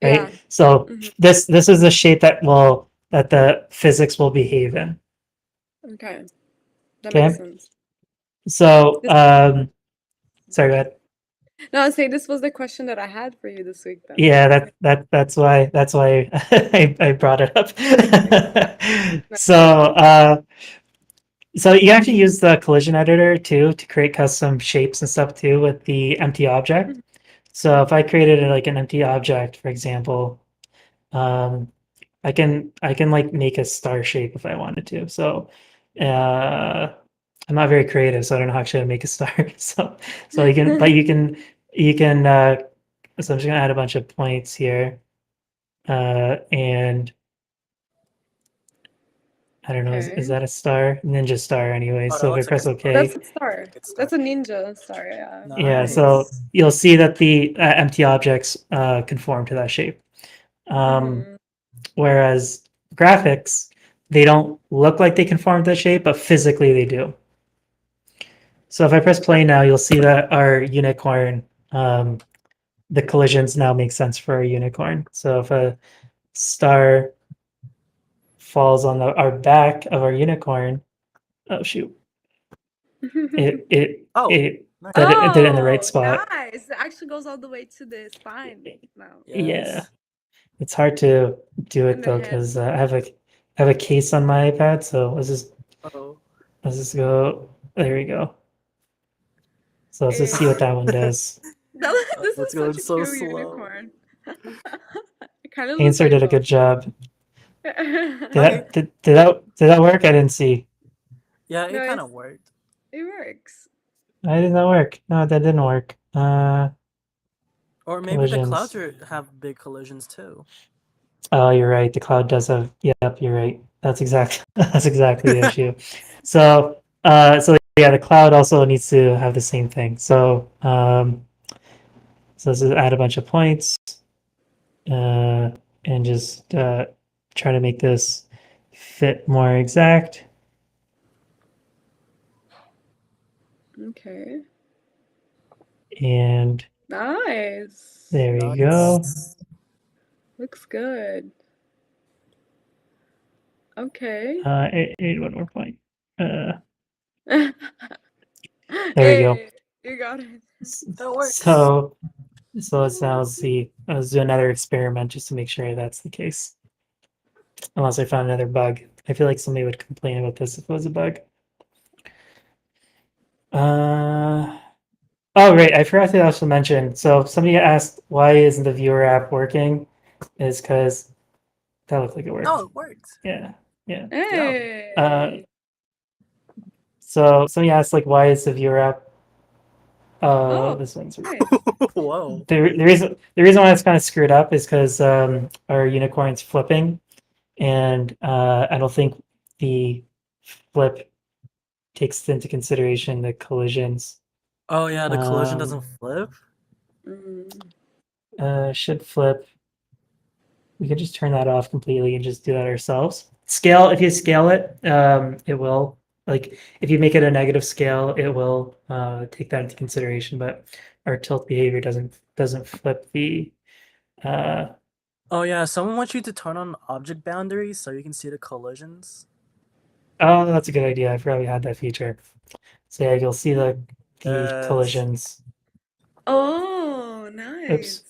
Yeah. right? So this is the shape that the physics will behave in. Okay. That makes Okay. sense. So sorry, go ahead. No, I was saying this was the question that I had for you this week, though. Yeah, that's why I brought it up. So you actually use the collision editor too to create custom shapes and stuff too with the empty object. So if I created like an empty object, for example, um, I can like make a star shape if I wanted to. So I'm not very creative, so I don't know actually how to make a star. So you can, but you can. So I'm just gonna add a bunch of points here, and I don't know, is that a star? Ninja star anyway. Oh, So that if I looks like press a OK, That's a star. good star. That's a ninja star, yeah. yeah, so Nice. you'll see that the empty objects conform to that shape. Whereas graphics, they don't look like they conform to the shape, but physically they do. So if I press play now, you'll see that our unicorn, the collisions now make sense for our unicorn. So if a star falls on our back of our unicorn, oh shoot, it it Oh, it nice. did it in the right Oh, spot. nice. It actually goes all the way to the spine now. Yeah, Yes. it's hard to do it And the though head. because I have a case on my iPad. So Oh. let's just go. There we go. So let's just see what that one does. This It's is going such a so cute slow. unicorn. It kind of looks Answer like did a good both. job. Okay. Did that work? I didn't see. Yeah, No, it kind of worked. it works. Why did that work? No, that didn't work. Or maybe the clouds Collisions. have big collisions too. Oh, you're right. The cloud does have. Yep, you're right. That's exactly that's exactly the issue. So yeah, the cloud also needs to have the same thing. So let's just add a bunch of points, and just try to make this fit more exact. Okay. And Nice. there we go. Nice. Looks good. Okay. One more point. There we go. Hey, you got it. That works. So let's see. Let's do another experiment just to make sure that's the case. Unless I found another bug. I feel like somebody would complain about this if it was a bug. Oh, right. I forgot to also mention. So somebody asked why isn't the viewer app working? Is because that looked like it worked. Oh, it worked. Yeah. Hey. So somebody asked like why is the viewer app? Oh, This one's nice. Whoa. the reason why it's kind of screwed up is because our unicorn's flipping, and I don't think the flip takes into consideration the collisions. Oh yeah, the collision doesn't flip. Should flip. We could just turn that off completely and just do that ourselves. Scale, if you scale it, it will, like if you make it a negative scale, it will take that into consideration. But our tilt behavior doesn't flip the. Oh yeah, someone wants you to turn on object boundaries so you can see the collisions. Oh, that's a good idea. I forgot we had that feature. So yeah, you'll see the Yes. collisions. Oh, Oops. nice.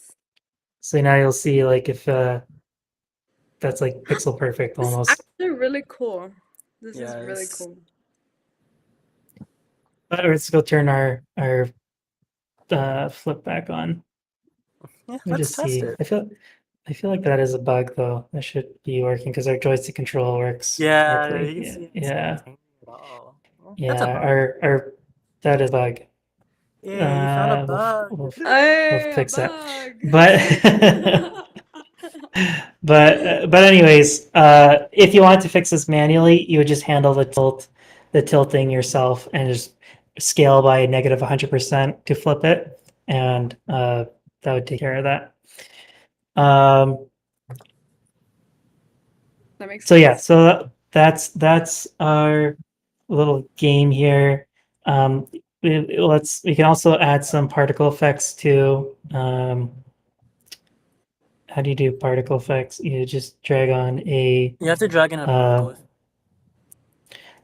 So now you'll see like if that's like pixel perfect This is almost. actually really cool. This is really Yes. cool. But let's go turn our flip back on. Yeah, Let me let's just test see. it. I feel like that is a bug though. That should be working because our joystick control works Yeah, you correctly. can Yeah, see it's not yeah, changing at all. Well, that's a yeah. bug. Our that is a bug. Yay, you found a We'll bug. we'll Hey, a fix that. bug. But but anyways, if you want to fix this manually, you would just handle the tilting yourself, and just scale by negative 100% to flip it, and that would take care of that. Um, That makes so yeah, sense. so that's our little game here. We can also add some particle effects too. How do you do particle effects? You just drag on a. You have to drag in a Uh, particle.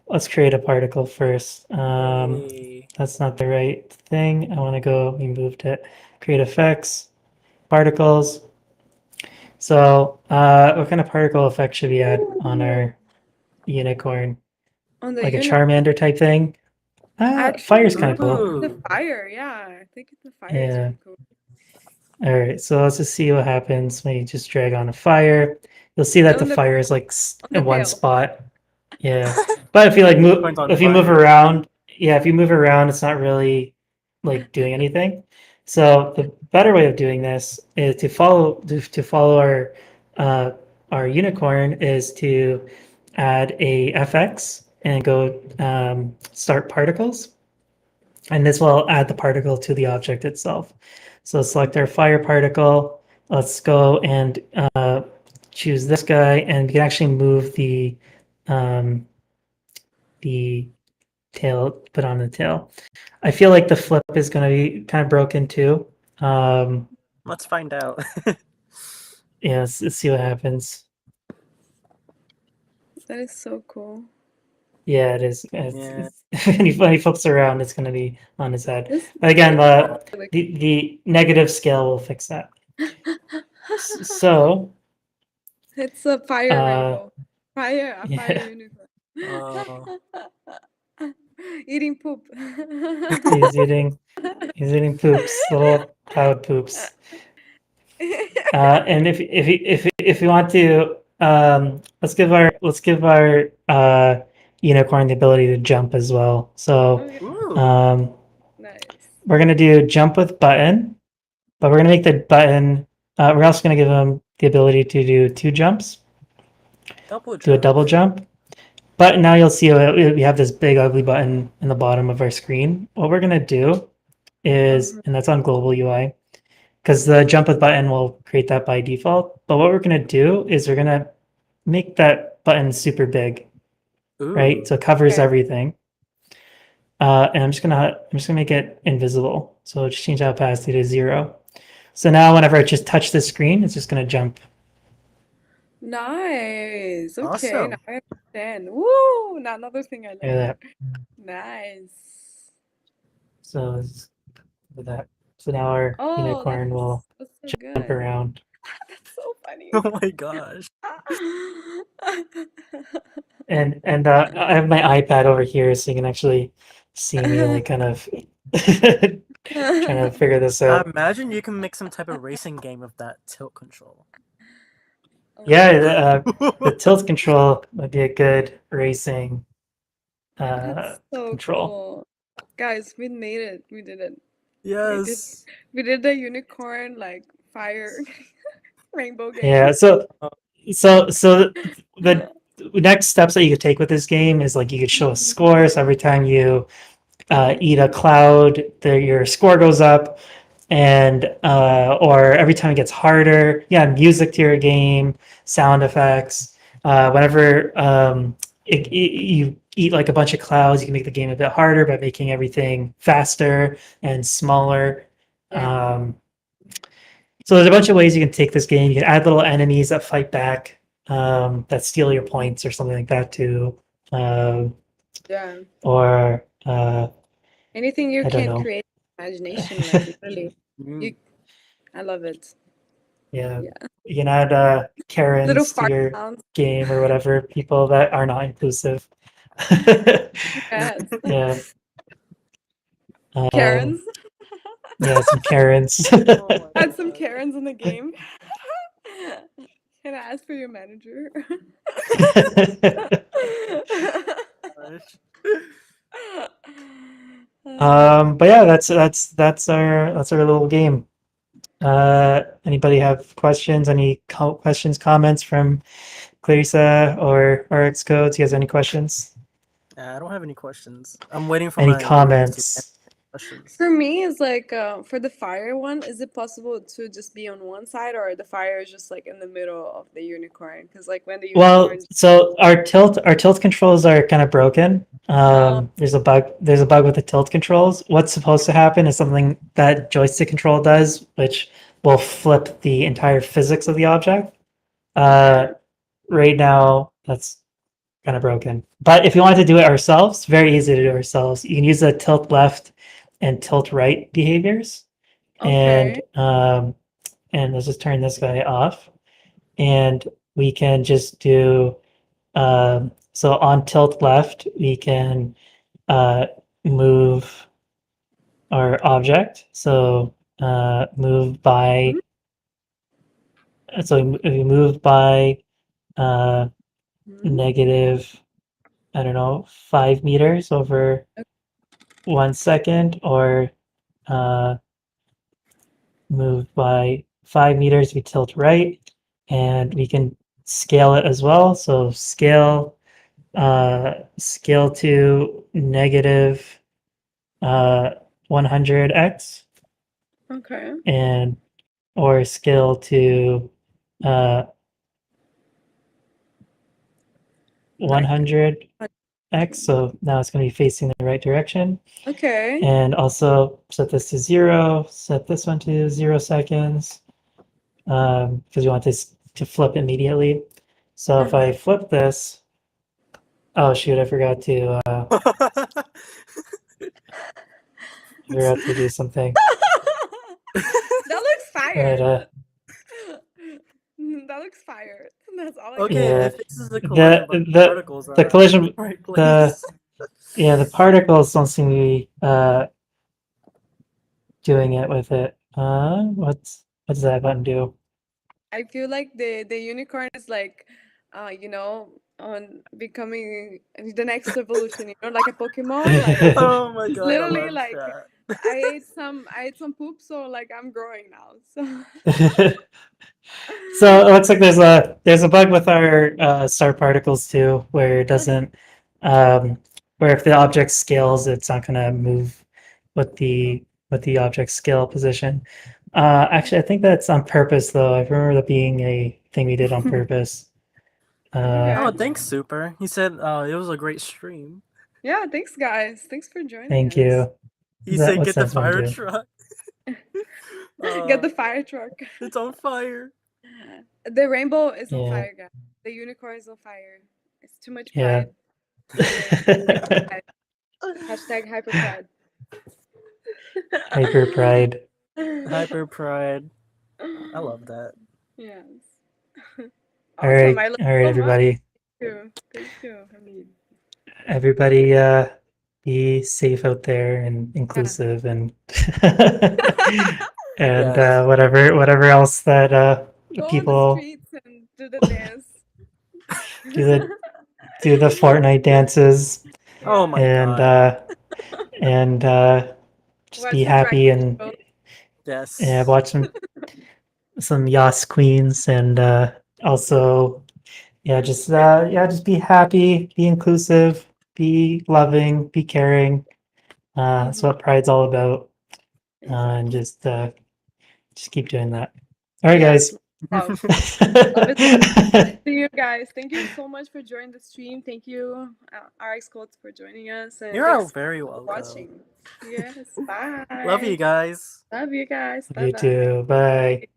let's create a particle first. Yay. That's not the right thing. I want to go. We moved it. Create effects, particles. So, what kind of particle effect should we add on Ooh, our unicorn? on the Like a unicorn. Charmander type thing? Fire's Actually, kind of cool. the Ooh. fire. Yeah, I think the fire is Yeah. really cool. All right. So let's just see what happens when you just drag on a fire. You'll see that the On the fire is like on the in one tail. spot. Yeah, but if you The like move, unicorn's on if you move fire. around, yeah, if you move around, it's not really like doing anything. So the better way of doing this is to follow uh, our unicorn is to add a FX and go start particles, and this will add the particle to the object itself. So select our fire particle. Let's go and choose this guy, and we can actually move um, the tail, put on the tail. I feel like the flip is going to be kind of broken too. Um, Let's find out. yeah, let's see what happens. That is so cool. Yeah, it is. Yeah. When he flips around, it's going to be on his head. This But again, really the negative scale will fix that. So, it's a fire uh, rainbow. A fire yeah, unicorn. Oh. Eating poop. he's eating he's eating poops, little cloud poops. And if you want to, let's give our unicorn the ability to jump as well. So Okay, Ooh. um, nice. we're gonna do jump with button, but we're gonna make the button. We're also gonna give him the ability to do two jumps, Double do a double jumps. jump. But now you'll see we have this big ugly button in the bottom of our screen. What we're gonna do is, Uh-huh. and that's on global UI, because the jump with button will create that by default. But what we're gonna do is we're gonna make that button super big, right? Ooh. So it covers Okay. everything. And I'm just gonna make it invisible. So just change that opacity to 0. So now whenever I just touch the screen, it's just gonna jump. Nice. Okay, now Awesome. I understand. Woo! Now another thing I Look at learned. that. Nice. So it's with that. So now our Oh, unicorn will that's so jump good. around. That's so funny. Oh my gosh. And I have my iPad over here, so you can actually see me like kind of trying to figure this I out. imagine you can make some type of racing game of that tilt control. Oh my Yeah, god. the tilt control would be a good racing That's so control. cool. Guys, we made it. We did it. We did Yes. we did the unicorn like fire rainbow Yeah, game. so the next steps that you could take with this game is like you could show a score. So every time you eat a cloud, your score goes up, and or every time it gets harder. Yeah, music to your game, sound effects. Whenever you eat like a bunch of clouds, you can make the game a bit harder by making everything faster and smaller. Yeah. Um, so there's a bunch of ways you can take this game. You can add little enemies that fight back, that steal your points or something like that too. Yeah. or Anything you I don't can know. create imagination, like literally. Mm. You I love it. Yeah, Yeah. you can add Little Karens to fart your sounds. game or whatever. People that are not inclusive. Yes. Yeah. Karens. Yeah, some Karens. Oh my Add some god. Karens in the game. Can I ask for your manager? Gosh. But yeah, that's our little game. Anybody have questions? Any questions, comments from Clarissa or RX Codes? You guys have any questions? I don't have any questions. I'm waiting for Any my viewers to ask comments? questions. For me, it's like for the fire one, is it possible to just be on one side, or the fire is just like in the middle of the unicorn? Because like when the Well, unicorn, so our tilt controls are kind of broken. uh, There's a bug with the tilt controls. What's supposed to happen is something that joystick control does, which will flip the entire physics of the object. Uh, okay, right now, that's kind of broken. But if you wanted to do it ourselves, very easy to do ourselves. You can use the tilt left and tilt right behaviors, okay, and let's just turn this guy off, and we can just do so on tilt left, we can uh, move our object. So move by, so we move by uh, mhm, negative, I don't know, 5 meters over 1 second, or uh, move by 5 meters, we tilt right, and we can scale it as well. So scale to negative 100x, okay, and or scale to uh, like 100x. So now it's going to be facing the right direction. okay, And also set this to 0, set this one to 0 seconds, because you want this to flip immediately. So if I flip this, oh shoot, I forgot to do something. that looks But fire. That looks fire. That's all I can Okay, yeah, say. it fixes the collision, the but the the particles the are in collision the right the place. yeah, the particles don't seem to be doing it with it. What does that button do? I feel like the unicorn is like, on becoming the next evolution. Like a Pokemon. Like Oh my it's god, I literally love like that. I ate some poop, so like I'm growing now. So So it looks like there's a bug with our star particles too, where it doesn't where if the object scales, it's not going to move with the object scale position. Actually, I think that's on purpose though. I remember that being a thing we did on purpose. okay. Oh, thanks, Super. He said it was a great stream. Yeah, thanks guys. Thanks for joining Thank us. you. He said, What's "Get the that one fire do? truck. Get Uh, the fire truck. it's on fire." The rainbow is on Yeah, fire, guys. The unicorn is on fire. It's too much yeah. pride. Hyper, hyper pride. Hashtag hyper pride. Hyper pride. Hyper pride. I love that. Yes. All Awesome. right, I love all right, so much. everybody. Thank you, Hamid. Everybody be safe out there and Yeah. inclusive, and and Yes. whatever else that Go on the people streets and do the dance. do the Fortnite dances, Oh Yeah. my and god. just Watch be the drag happy, and show. Yes. watch some Yas Queens, and also just be happy, be inclusive, be loving, be caring. That's Mhm. what Pride's all about, and Exactly. just keep doing that. All right, Yes. guys. Love. Love is love. See you guys. Thank you so much for joining the stream. Thank you, RX Codes, for joining us. And You're all thanks very for welcome. watching. Yes. Love you Bye. guys. Love you guys. Bye You bye. too. Bye.